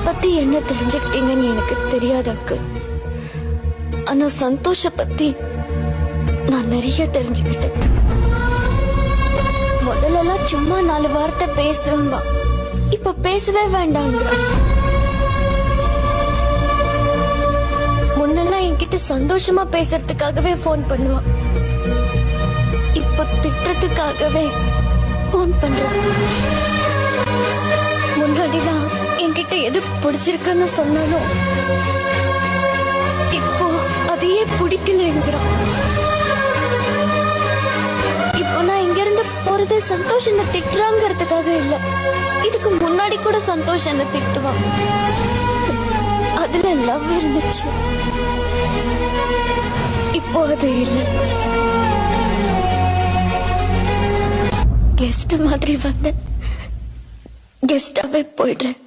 பத்தி என்ன தெரிஞ்சுக்கிட்டீங்கன்னு எனக்கு தெரியாது அங்கிள். ஆனா சந்தோஷ பத்தி நான் நிறைய தெரிஞ்சுக்கிட்டேன். முதல்ல சும்மா 4 வார்த்தை பேசுவா, இப்ப பேசவே வேண்டாங்கிற. முன்னெல்லாம் என்கிட்ட சந்தோஷமா பேசுறதுக்காகவே போன் பண்ணுவான், இப்ப திட்டுறதுக்காகவே போன் பண்றான். முன்னாடிலாம் என்கிட்ட எது பிடிச்சிருக்குன்னு சொன்னாலும் இப்போ அதையே பிடிக்கலங்கிறான். இப்போ நான் இங்க இருந்து போறது சந்தோஷ் என்ன திட்டுறாங்கிறதுக்காக இல்ல, இதுக்கு முன்னாடி கூட சந்தோஷ் என்ன திட்டுவான், அதுல லவ் இருந்துச்சு. இப்போ அது இல்ல. கெஸ்ட் மாதிரி வந்து கெஸ்டாவே போயிடுறேன்.